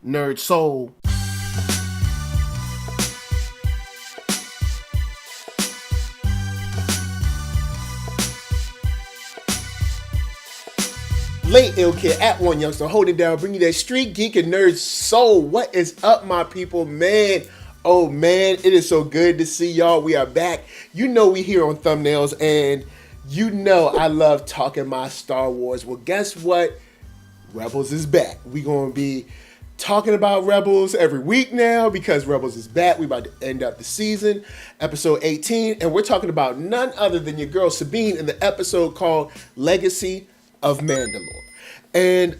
NERDSoul. Late ill kid at OneYoungsta, holding down, bringing you that street geek and nerd soul. What is up, my people, man? Oh man, it is so good to see y'all. We are back. You know we here on thumbnails, and you know I love talking my Star Wars. Well, guess what? Rebels is back. We gonna be talking about Rebels every week now because Rebels is back. We about to end up the season, episode 18, and we're talking about none other than your girl Sabine in the episode called Legacy of Mandalore. And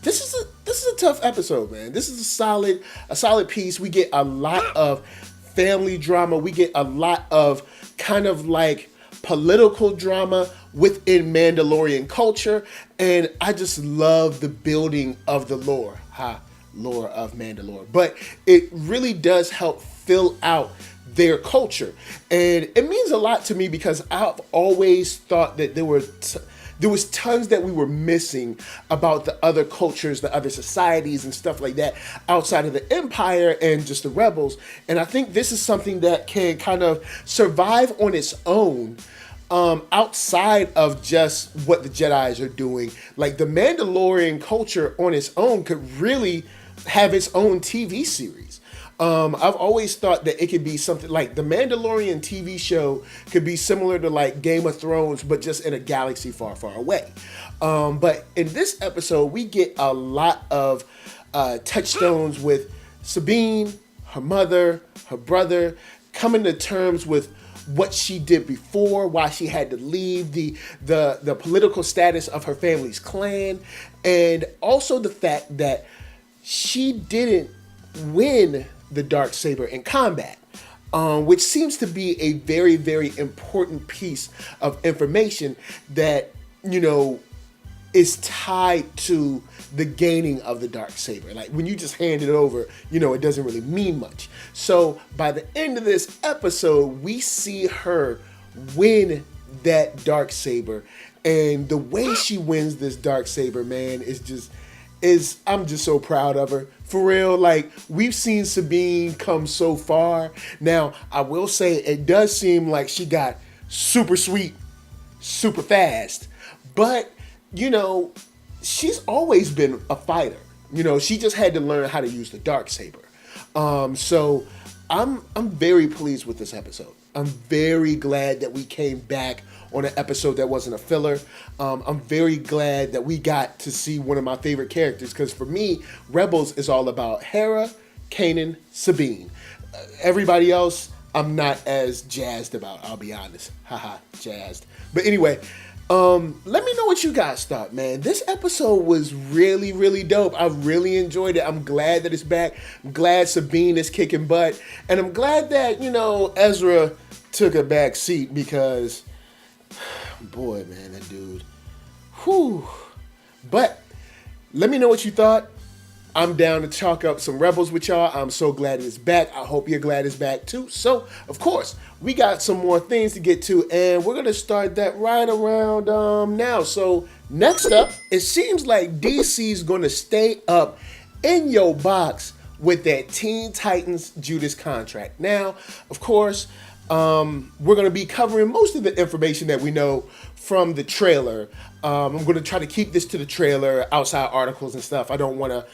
this is a tough episode, man. This is a solid piece. We get a lot of family drama. We get a lot of kind of like political drama within Mandalorian culture, and I just love the building of the lore of Mandalore. But it really does help fill out their culture, and it means a lot to me because I've always thought that there was tons that we were missing about the other cultures, the other societies and stuff like that outside of the Empire and just the Rebels. And I think this is something that can kind of survive on its own, outside of just what the Jedis are doing. Like the Mandalorian culture on its own could really have its own TV series. I've always thought that it could be something like the Mandalorian TV show could be similar to like Game of Thrones, but just in a galaxy far, far away. But in this episode, we get a lot of touchstones with Sabine, her mother, her brother, coming to terms with what she did before, why she had to leave, the political status of her family's clan, and also the fact that she didn't win the Darksaber in combat, which seems to be a very, very important piece of information that, you know, is tied to the gaining of the Darksaber. Like when you just hand it over, you know, it doesn't really mean much. So by the end of this episode, we see her win that Darksaber, and the way she wins this Darksaber, man, I'm just so proud of her. For real, like, we've seen Sabine come so far. Now, I will say it does seem like she got super sweet, super fast. But, you know, she's always been a fighter. You know, she just had to learn how to use the Darksaber. So I'm very pleased with this episode. I'm very glad that we came back on an episode that wasn't a filler. I'm very glad that we got to see one of my favorite characters, because for me, Rebels is all about Hera, Kanan, Sabine. Everybody else, I'm not as jazzed about, I'll be honest. Haha, jazzed. But anyway, let me know what you guys thought, man. This episode was really, really dope. I really enjoyed it. I'm glad that it's back. I'm glad Sabine is kicking butt. And I'm glad that, you know, Ezra took a back seat because, boy, man, that dude. Whew. But let me know what you thought. I'm down to chalk up some Rebels with y'all. I'm so glad it's back. I hope you're glad it's back too. So, of course, we got some more things to get to, and we're going to start that right around now. So, next up, it seems like DC's going to stay up in your box with that Teen Titans Judas Contract. Now, of course, we're going to be covering most of the information that we know from the trailer. I'm going to try to keep this to the trailer, outside articles and stuff. I don't want to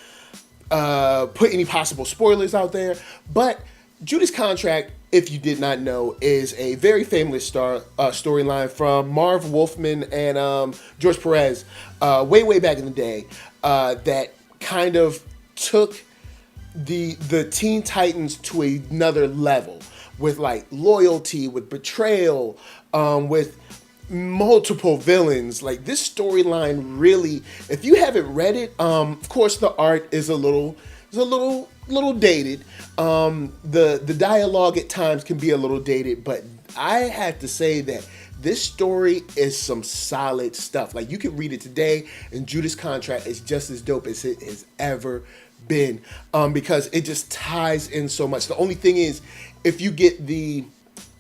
put any possible spoilers out there, but Judas Contract, if you did not know, is a very famous storyline from Marv Wolfman and George Perez way back in the day, that kind of took the Teen Titans to another level with like loyalty, with betrayal, with multiple villains. Like this storyline really, if you haven't read it, of course the art is a little dated. The dialogue at times can be a little dated, but I have to say that this story is some solid stuff. Like you can read it today, and Judas Contract is just as dope as it has ever been, because it just ties in so much. The only thing is, if you get the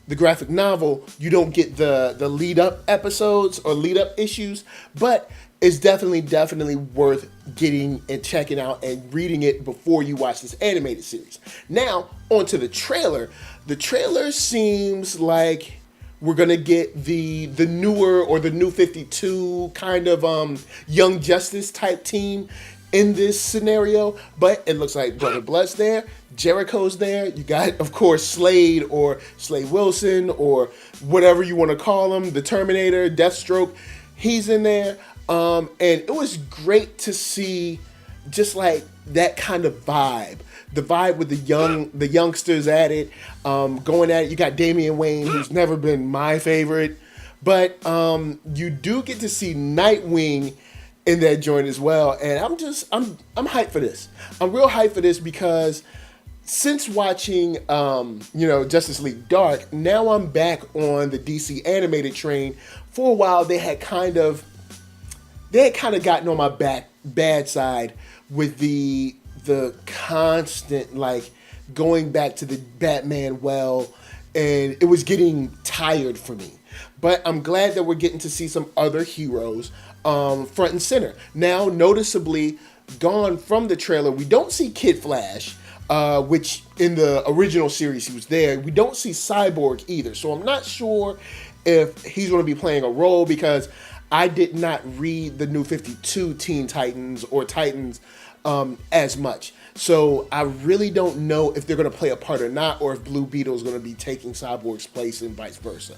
the graphic novel, you don't get the lead up episodes or lead up issues, but it's definitely worth getting and checking out and reading it before you watch this animated series. Now, onto the trailer. The trailer seems like we're gonna get the newer or the new 52 kind of Young Justice type team in this scenario, but it looks like Brother Blood's there, Jericho's there. You got, of course, Slade or Slade Wilson or whatever you want to call him, the Terminator, Deathstroke. He's in there, and it was great to see just like that kind of vibe. The vibe with the youngsters at it, going at it. You got Damian Wayne, who's never been my favorite, but you do get to see Nightwing in that joint as well, and I'm hyped for this. I'm real hyped for this because since watching Justice League Dark, now I'm back on the DC animated train. For a while, they had kind of gotten on my bad side with the constant like going back to the Batman well, and it was getting tired for me. But I'm glad that we're getting to see some other heroes front and center. Now, noticeably gone from the trailer, we don't see Kid Flash, which in the original series he was there. We don't see Cyborg either, so I'm not sure if he's going to be playing a role because I did not read the new 52 Teen Titans or Titans as much. So I really don't know if they're going to play a part or not, or if Blue Beetle is going to be taking Cyborg's place and vice versa.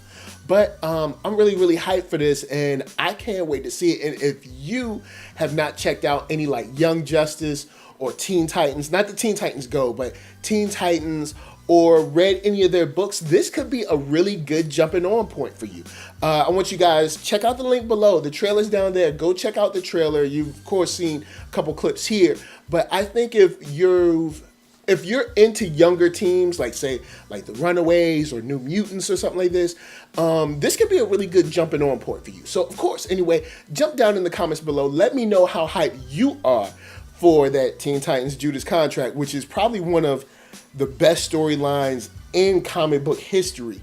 But I'm really hyped for this, and I can't wait to see it. And if you have not checked out any like Young Justice or Teen Titans, not the Teen Titans Go, but Teen Titans, or read any of their books, this could be a really good jumping on point for you. I want you guys, check out the link below. The trailer's down there. Go check out the trailer. You've, of course, seen a couple clips here. But I think if you're into younger teams, like say, like the Runaways or New Mutants or something like this, this could be a really good jumping on point for you. So, of course, anyway, jump down in the comments below. Let me know how hyped you are for that Teen Titans Judas Contract, which is probably one of the best storylines in comic book history,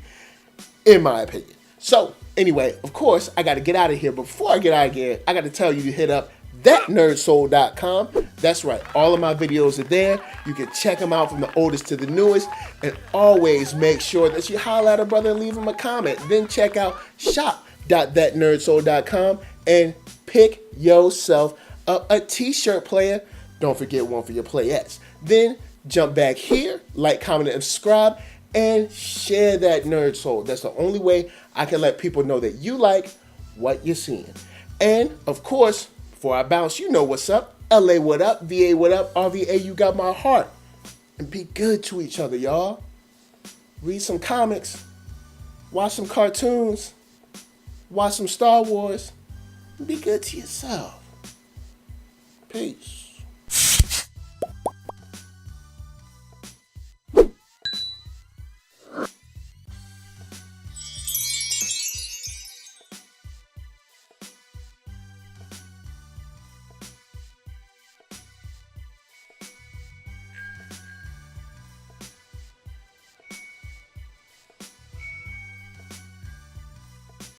in my opinion. So, anyway, of course, I got to get out of here. Before I get out of here, I got to tell you to hit up ThatNERDSoul.com. That's right, all of my videos are there. You can check them out from the oldest to the newest. And always make sure that you holler at a brother and leave him a comment. Then check out shop.ThatNERDSoul.com and pick yourself up a t-shirt, player. Don't forget one for your playettes. Then jump back here, like, comment, and subscribe, and share that Nerd Soul. That's the only way I can let people know that you like what you're seeing. And, of course, before I bounce, you know what's up. LA, what up? VA, what up? RVA, you got my heart. And be good to each other, y'all. Read some comics. Watch some cartoons. Watch some Star Wars. And be good to yourself. Peace.